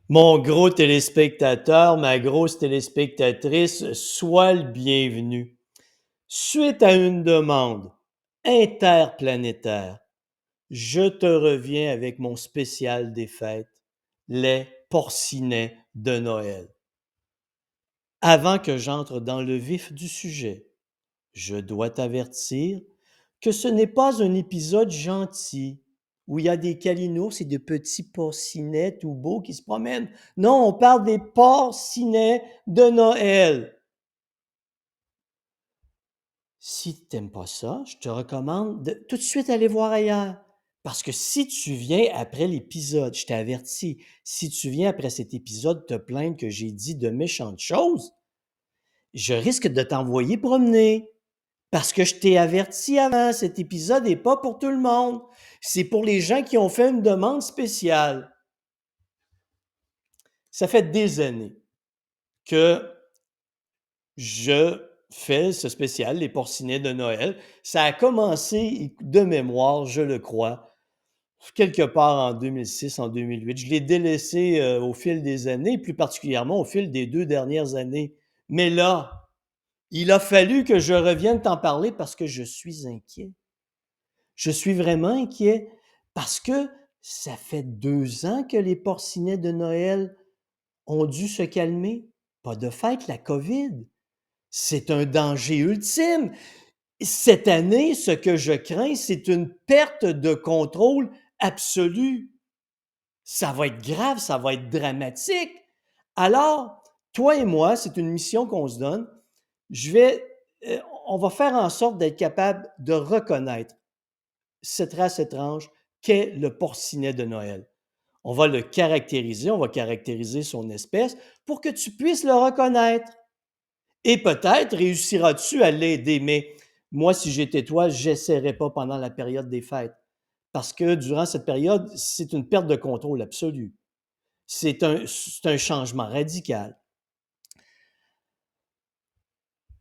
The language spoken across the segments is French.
Mon gros téléspectateur, ma grosse téléspectatrice, sois le bienvenu. Suite à une demande interplanétaire, je te reviens avec mon spécial des fêtes, les porcinets de Noël. Avant que j'entre dans le vif du sujet, je dois t'avertir que ce n'est pas un épisode gentil où il y a des calinours et de petits porcinets tout beaux qui se promènent. Non, on parle des porcinets de Noël. Si tu n'aimes pas ça, je te recommande de tout de suite aller voir ailleurs. Parce que si tu viens après l'épisode, je t'ai averti, si tu viens après cet épisode te plaindre que j'ai dit de méchantes choses, je risque de t'envoyer promener. Parce que je t'ai averti avant, cet épisode n'est pas pour tout le monde. C'est pour les gens qui ont fait une demande spéciale. Ça fait des années que je fais ce spécial, les porcinets de Noël. Ça a commencé de mémoire, je le crois, quelque part en 2006, en 2008. Je l'ai délaissé au fil des années, plus particulièrement au fil des 2 dernières années. Mais là, il a fallu que je revienne t'en parler parce que je suis inquiet. Je suis vraiment inquiet parce que ça fait 2 ans que les porcinets de Noël ont dû se calmer. Pas de fête, la COVID. C'est un danger ultime. Cette année, ce que je crains, c'est une perte de contrôle absolue. Ça va être grave, ça va être dramatique. Alors, toi et moi, c'est une mission qu'on se donne. Je vais, on va faire en sorte d'être capable de reconnaître cette race étrange qu'est le porcinet de Noël. On va le caractériser, on va caractériser son espèce pour que tu puisses le reconnaître. Et peut-être réussiras-tu à l'aider, mais moi, si j'étais toi, j'essaierais pas pendant la période des fêtes. Parce que durant cette période, c'est une perte de contrôle absolue. C'est un changement radical.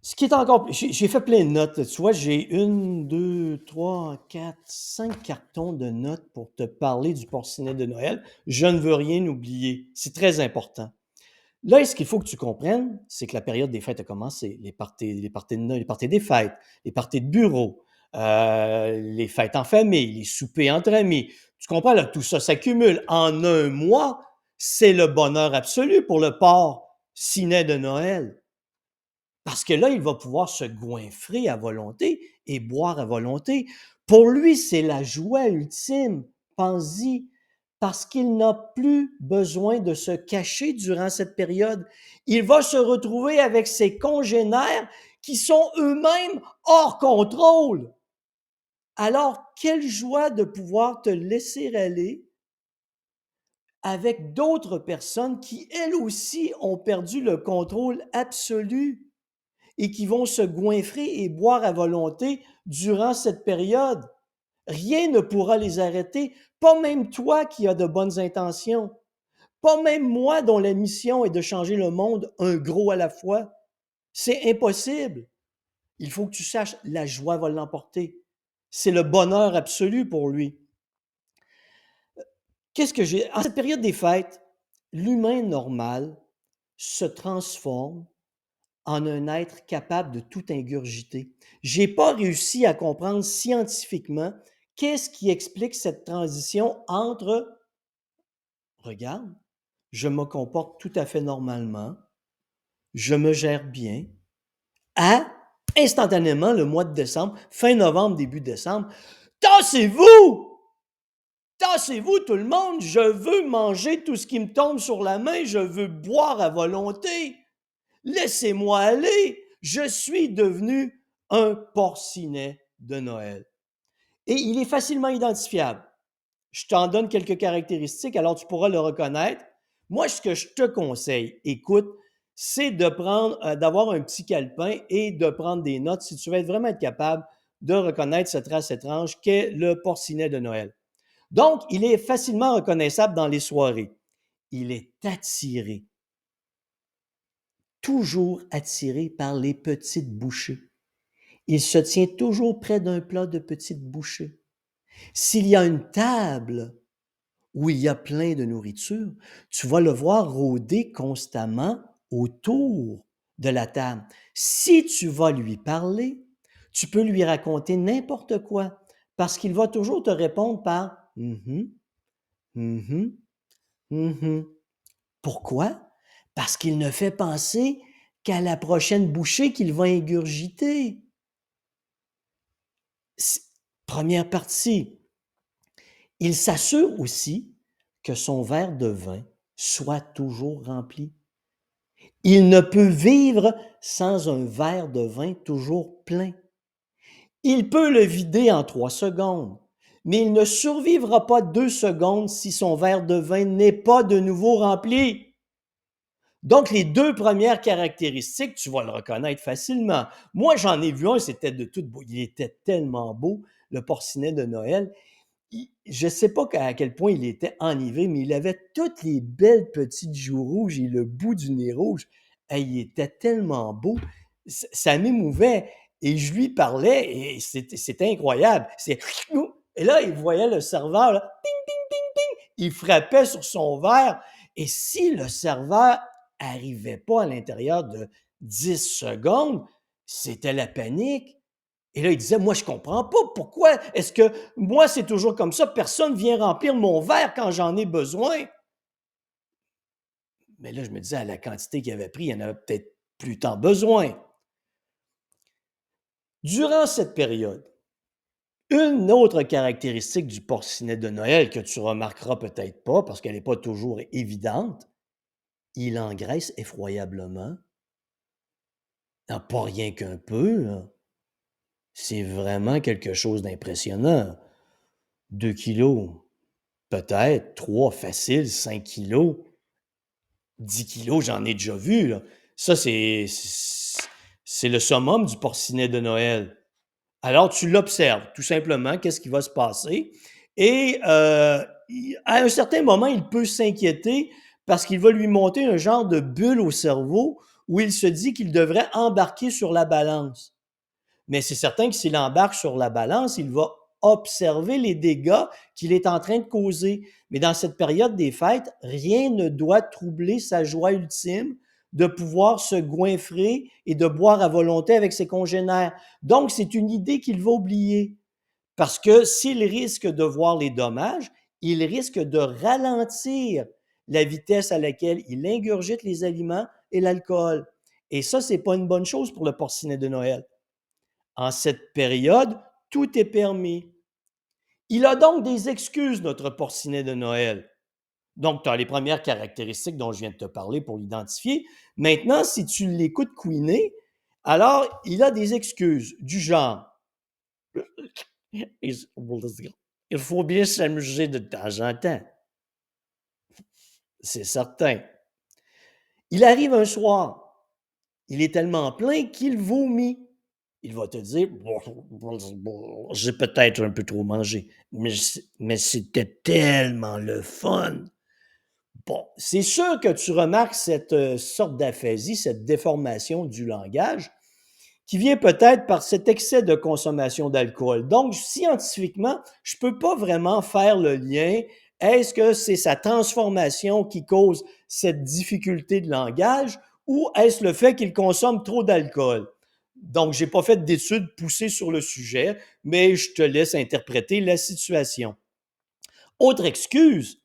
Ce qui est encore j'ai fait plein de notes, là. Tu vois, j'ai une, 2, 3, 4, 5 cartons de notes pour te parler du porcinet de Noël. Je ne veux rien oublier. C'est très important. Là, ce qu'il faut que tu comprennes, c'est que la période des fêtes a commencé. Les parties de Noël, les parties des fêtes, les parties de bureau, les fêtes en famille, les soupers entre amis. Tu comprends, là, tout ça s'accumule. En un mois, c'est le bonheur absolu pour le porc-cinet de Noël. Parce que là, il va pouvoir se goinfrer à volonté et boire à volonté. Pour lui, c'est la joie ultime. Pense-y. Parce qu'il n'a plus besoin de se cacher durant cette période. Il va se retrouver avec ses congénères qui sont eux-mêmes hors contrôle. Alors, quelle joie de pouvoir te laisser aller avec d'autres personnes qui, elles aussi, ont perdu le contrôle absolu et qui vont se goinfrer et boire à volonté durant cette période. Rien ne pourra les arrêter, pas même toi qui as de bonnes intentions, pas même moi dont la mission est de changer le monde un gros à la fois. C'est impossible. Il faut que tu saches, la joie va l'emporter. C'est le bonheur absolu pour lui. Qu'est-ce que j'ai? En cette période des fêtes, l'humain normal se transforme en un être capable de tout ingurgiter. J'ai pas réussi à comprendre scientifiquement qu'est-ce qui explique cette transition entre regarde, je me comporte tout à fait normalement, je me gère bien, à instantanément le mois de décembre, fin novembre, début décembre, tassez-vous! Tassez-vous tout le monde, je veux manger tout ce qui me tombe sur la main, je veux boire à volonté. Laissez-moi aller, je suis devenu un porcinet de Noël. Et il est facilement identifiable. Je t'en donne quelques caractéristiques, alors tu pourras le reconnaître. Moi, ce que je te conseille, écoute, c'est d'avoir un petit calepin et de prendre des notes si tu veux vraiment être capable de reconnaître cette race étrange qu'est le porcinet de Noël. Donc, il est facilement reconnaissable dans les soirées. Il est attiré, toujours attiré par les petites bouchées. Il se tient toujours près d'un plat de petites bouchées. S'il y a une table où il y a plein de nourriture, tu vas le voir rôder constamment autour de la table. Si tu vas lui parler, tu peux lui raconter n'importe quoi parce qu'il va toujours te répondre par «Mmh mh, mmh Pourquoi? Parce qu'il ne fait penser qu'à la prochaine bouchée qu'il va ingurgiter. C 1 partie. Il s'assure aussi que son verre de vin soit toujours rempli. Il ne peut vivre sans un verre de vin toujours plein. Il peut le vider en 3 secondes, mais il ne survivra pas 2 secondes si son verre de vin n'est pas de nouveau rempli. Donc, les 2 premières caractéristiques, tu vas le reconnaître facilement. Moi, j'en ai vu un, c'était de toute beau il était tellement beau, le porcinet de Noël. Je ne sais pas à quel point il était enivré, mais il avait toutes les belles petites joues rouges et le bout du nez rouge. Hey, il était tellement beau, ça m'émouvait et je lui parlais et c'était incroyable. C'est et là, il voyait le serveur là, ping, ping, ping, ping, il frappait sur son verre et si le serveur arrivait pas à l'intérieur de 10 secondes, c'était la panique. Et là, il disait, moi, je comprends pas. Pourquoi est-ce que moi, c'est toujours comme ça? Personne vient remplir mon verre quand j'en ai besoin. Mais là, je me disais, à la quantité qu'il avait pris, il y en avait peut-être plus tant besoin. Durant cette période, une autre caractéristique du porcinet de Noël que tu remarqueras peut-être pas parce qu'elle n'est pas toujours évidente, il engraisse effroyablement. Non, pas rien qu'un peu, là. C'est vraiment quelque chose d'impressionnant. 2 kilos, peut-être 3 facile, 5 kilos. 10 kilos, j'en ai déjà vu, là. Ça, c'est le summum du porcinet de Noël. Alors, tu l'observes, tout simplement, qu'est-ce qui va se passer? Et à un certain moment, il peut s'inquiéter parce qu'il va lui monter un genre de bulle au cerveau où il se dit qu'il devrait embarquer sur la balance. Mais c'est certain que s'il embarque sur la balance, il va observer les dégâts qu'il est en train de causer. Mais dans cette période des fêtes, rien ne doit troubler sa joie ultime de pouvoir se goinfrer et de boire à volonté avec ses congénères. Donc, c'est une idée qu'il va oublier. Parce que s'il risque de voir les dommages, il risque de ralentir la vitesse à laquelle il ingurgite les aliments et l'alcool. Et ça, c'est pas une bonne chose pour le porcinet de Noël. En cette période, tout est permis. Il a donc des excuses, notre porcinet de Noël. Donc, tu as les premières caractéristiques dont je viens de te parler pour l'identifier. Maintenant, si tu l'écoutes couiner, alors il a des excuses du genre il faut bien s'amuser de temps en temps, c'est certain. Il arrive un soir, il est tellement plein qu'il vomit. Il va te dire: «J'ai peut-être un peu trop mangé, mais c'était tellement le fun!» Bon, c'est sûr que tu remarques cette, sorte d'aphasie, cette déformation du langage qui vient peut-être par cet excès de consommation d'alcool. Donc scientifiquement, je peux pas vraiment faire le lien. Est-ce que c'est sa transformation qui cause cette difficulté de langage ou est-ce le fait qu'il consomme trop d'alcool? Donc, j'ai pas fait d'études poussées sur le sujet, mais je te laisse interpréter la situation. Autre excuse,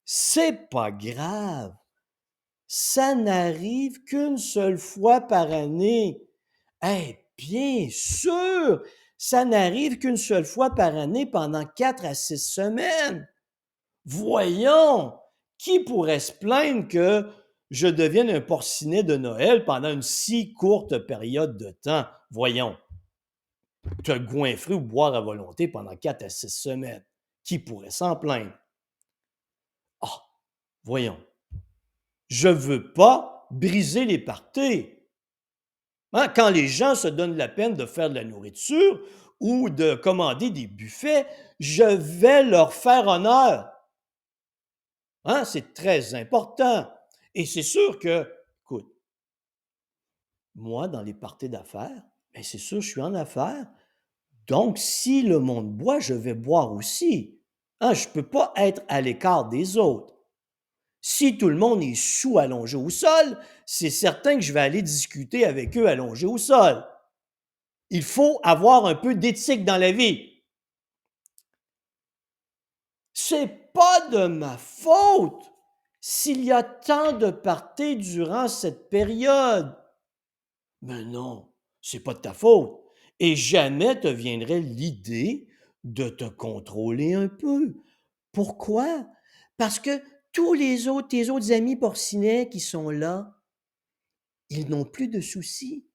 c'est pas grave. Ça n'arrive qu'une seule fois par année. Eh bien sûr, ça n'arrive qu'une seule fois par année pendant 4 à 6 semaines. Voyons, qui pourrait se plaindre que je devienne un porcinet de Noël pendant une si courte période de temps? Voyons, te goinfrer ou boire à volonté pendant 4 à 6 semaines. Qui pourrait s'en plaindre? Ah, voyons, je veux pas briser les parties. Hein, quand les gens se donnent la peine de faire de la nourriture ou de commander des buffets, je vais leur faire honneur. Hein, c'est très important. Et c'est sûr que, écoute, moi, dans les parties d'affaires, ben c'est sûr, je suis en affaires. Donc, si le monde boit, je vais boire aussi. Ah, je ne peux pas être à l'écart des autres. Si tout le monde est sous allongé au sol, c'est certain que je vais aller discuter avec eux allongés au sol. Il faut avoir un peu d'éthique dans la vie. C'est pas de ma faute s'il y a tant de parties durant cette période. Mais non, c'est pas de ta faute. Et jamais te viendrait l'idée de te contrôler un peu. Pourquoi? Parce que tous les autres, tes autres amis porcinets qui sont là, ils n'ont plus de soucis.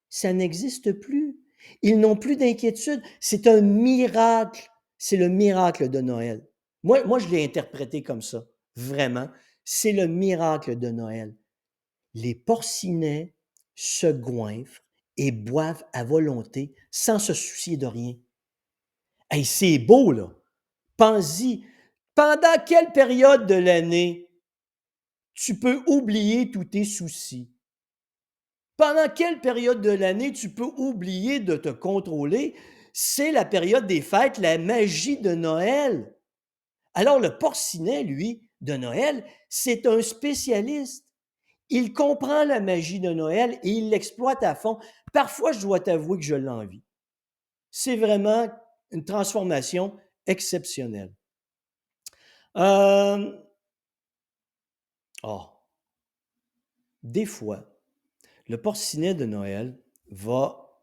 Ça n'existe plus. Ils n'ont plus d'inquiétude. C'est un miracle. C'est le miracle de Noël. Moi, je l'ai interprété comme ça. Vraiment. C'est le miracle de Noël. Les porcinets se goinfrent et boivent à volonté sans se soucier de rien. Hey, c'est beau, là. Pense-y. Pendant quelle période de l'année tu peux oublier tous tes soucis? Pendant quelle période de l'année tu peux oublier de te contrôler? C'est la période des fêtes, la magie de Noël. Alors le porcinet, lui, de Noël, c'est un spécialiste. Il comprend la magie de Noël et il l'exploite à fond. Parfois, je dois t'avouer que je l'envie. C'est vraiment une transformation exceptionnelle. Euh, oh, des fois, le porcinet de Noël va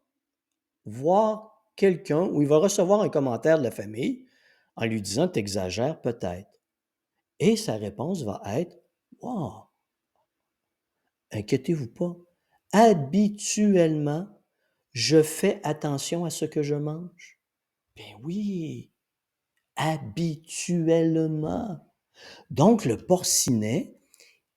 voir quelqu'un ou il va recevoir un commentaire de la famille en lui disant: «T'exagères peut-être». Et sa réponse va être: «Wow, inquiétez-vous pas. Habituellement, je fais attention à ce que je mange». Ben oui, habituellement. Donc le porcinet,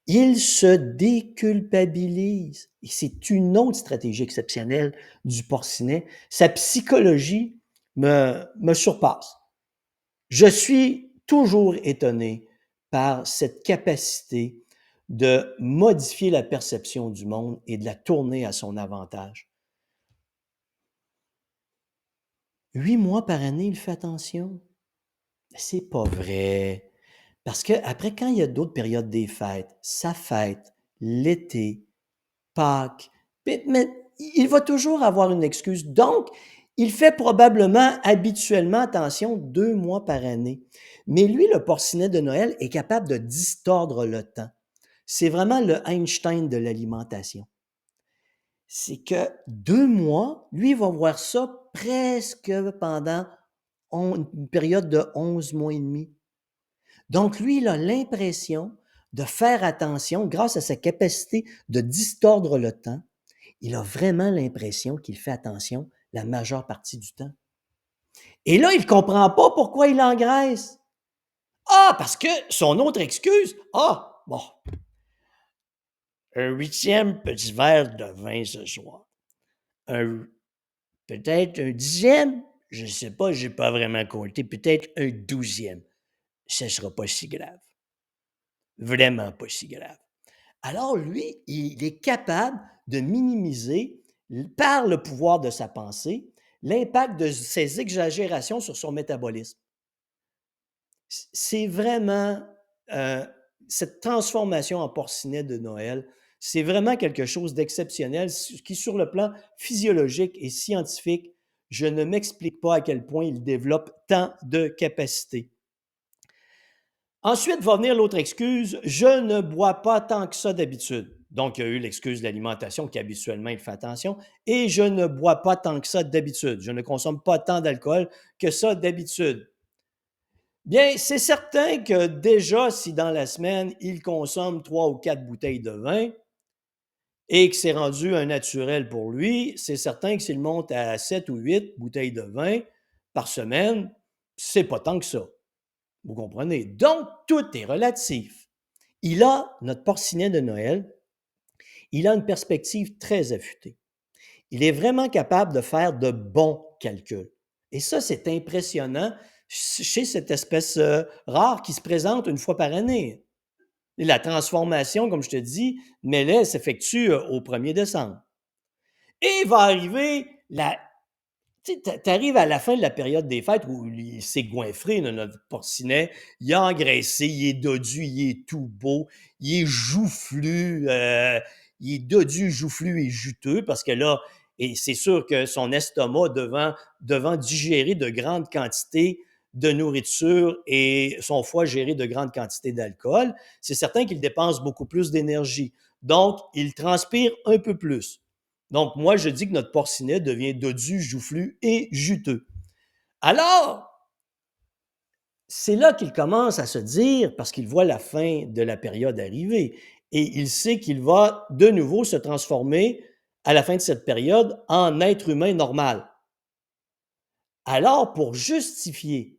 il se déculpabilise. Et c'est une autre stratégie exceptionnelle du porcinet. Sa psychologie me surpasse. Je suis toujours étonné par cette capacité de modifier la perception du monde et de la tourner à son avantage. 8 mois par année, il fait attention. C'est pas vrai. Parce que après, quand il y a d'autres périodes des fêtes, sa fête, l'été, Pâques, mais il va toujours avoir une excuse. Donc, il fait probablement habituellement attention 2 mois par année. Mais lui, le porcinet de Noël est capable de distordre le temps. C'est vraiment le Einstein de l'alimentation. C'est que 2 mois, lui, il va voir ça presque pendant une période de 11 mois et demi. Donc, lui, il a l'impression de faire attention grâce à sa capacité de distordre le temps. Il a vraiment l'impression qu'il fait attention la majeure partie du temps. Et là, il ne comprend pas pourquoi il engraisse. Ah, parce que son autre excuse, ah, bon, un 8e petit verre de vin ce soir. Peut-être un 10e, je ne sais pas, je n'ai pas vraiment compté, peut-être un 12e. Ce ne sera pas si grave. Vraiment pas si grave. Alors lui, il est capable de minimiser, par le pouvoir de sa pensée, l'impact de ses exagérations sur son métabolisme. C'est vraiment cette transformation en porcinet de Noël, c'est vraiment quelque chose d'exceptionnel qui, sur le plan physiologique et scientifique, je ne m'explique pas à quel point il développe tant de capacités. Ensuite va venir l'autre excuse, je ne bois pas tant que ça d'habitude. Donc, il y a eu l'excuse de l'alimentation qui habituellement il fait attention. Et je ne bois pas tant que ça d'habitude. Je ne consomme pas tant d'alcool que ça d'habitude. Bien, c'est certain que déjà, si dans la semaine, il consomme 3 ou 4 bouteilles de vin et que c'est rendu un naturel pour lui, c'est certain que s'il monte à 7 ou 8 bouteilles de vin par semaine, c'est pas tant que ça. Vous comprenez? Donc, tout est relatif. Notre porcinet de Noël, il a une perspective très affûtée. Il est vraiment capable de faire de bons calculs. Et ça, c'est impressionnant chez cette espèce rare qui se présente une fois par année. Et la transformation, comme je te dis, mais là, elle s'effectue au 1er décembre. Et va arriver la Tu sais, tu arrives à la fin de la période des fêtes où il s'est goinfré, là, notre porcinet, il a engraissé, il est dodu, il est tout beau, il est joufflu, il est dodu, joufflu et juteux parce que là, et c'est sûr que son estomac devant digérer de grandes quantités de nourriture et son foie gérer de grandes quantités d'alcool, c'est certain qu'il dépense beaucoup plus d'énergie. Donc, il transpire un peu plus. Donc, moi, je dis que notre porcinet devient dodu, joufflu et juteux. Alors, c'est là qu'il commence à se dire, parce qu'il voit la fin de la période arriver, et il sait qu'il va de nouveau se transformer à la fin de cette période en être humain normal. Alors, pour justifier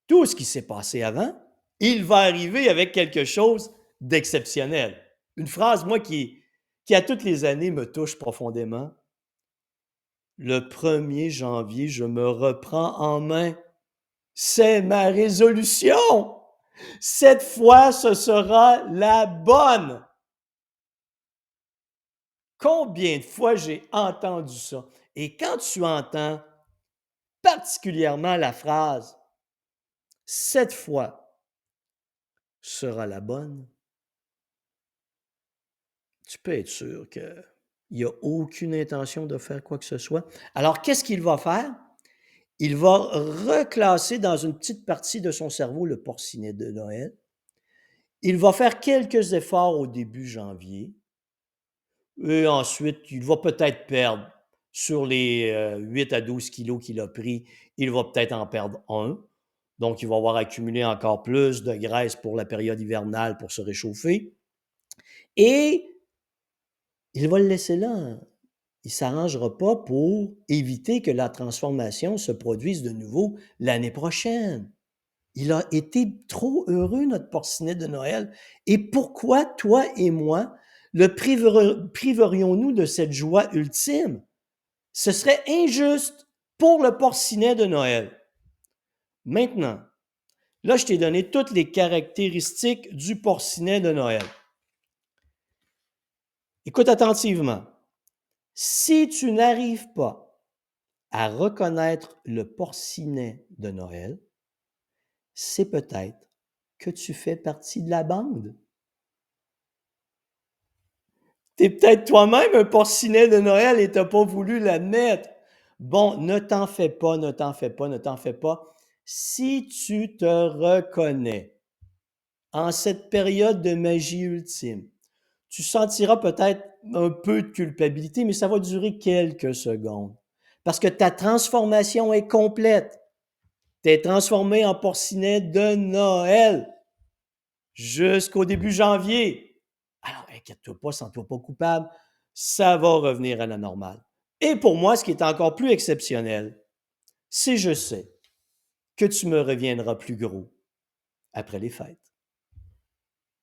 tout ce qui s'est passé avant, il va arriver avec quelque chose d'exceptionnel. Une phrase, moi, qui à toutes les années me touche profondément. Le 1er janvier, je me reprends en main. C'est ma résolution. Cette fois, ce sera la bonne. Combien de fois j'ai entendu ça? Et quand tu entends particulièrement la phrase cette fois sera la bonne, tu peux être sûr qu'il n'y a aucune intention de faire quoi que ce soit. Alors, qu'est-ce qu'il va faire? Il va reclasser dans une petite partie de son cerveau le porcinet de Noël. Il va faire quelques efforts au début janvier et ensuite, il va peut-être perdre sur les 8 à 12 kilos qu'il a pris, il va peut-être en perdre un. Donc, il va avoir accumulé encore plus de graisse pour la période hivernale pour se réchauffer. Et il va le laisser là. Il ne s'arrangera pas pour éviter que la transformation se produise de nouveau l'année prochaine. Il a été trop heureux, notre porcinet de Noël. Et pourquoi, toi et moi, le priverions-nous de cette joie ultime? Ce serait injuste pour le porcinet de Noël. Maintenant, là, je t'ai donné toutes les caractéristiques du porcinet de Noël. Écoute attentivement. Si tu n'arrives pas à reconnaître le porcinet de Noël, c'est peut-être que tu fais partie de la bande. T'es peut-être toi-même un porcinet de Noël et t'as pas voulu l'admettre. Bon, ne t'en fais pas, ne t'en fais pas, ne t'en fais pas. Si tu te reconnais en cette période de magie ultime, tu sentiras peut-être un peu de culpabilité, mais ça va durer quelques secondes. Parce que ta transformation est complète. Tu es transformé en porcinet de Noël jusqu'au début janvier. Alors, inquiète-toi pas, sens-toi pas coupable, ça va revenir à la normale. Et pour moi, ce qui est encore plus exceptionnel, c'est je sais que tu me reviendras plus gros après les fêtes.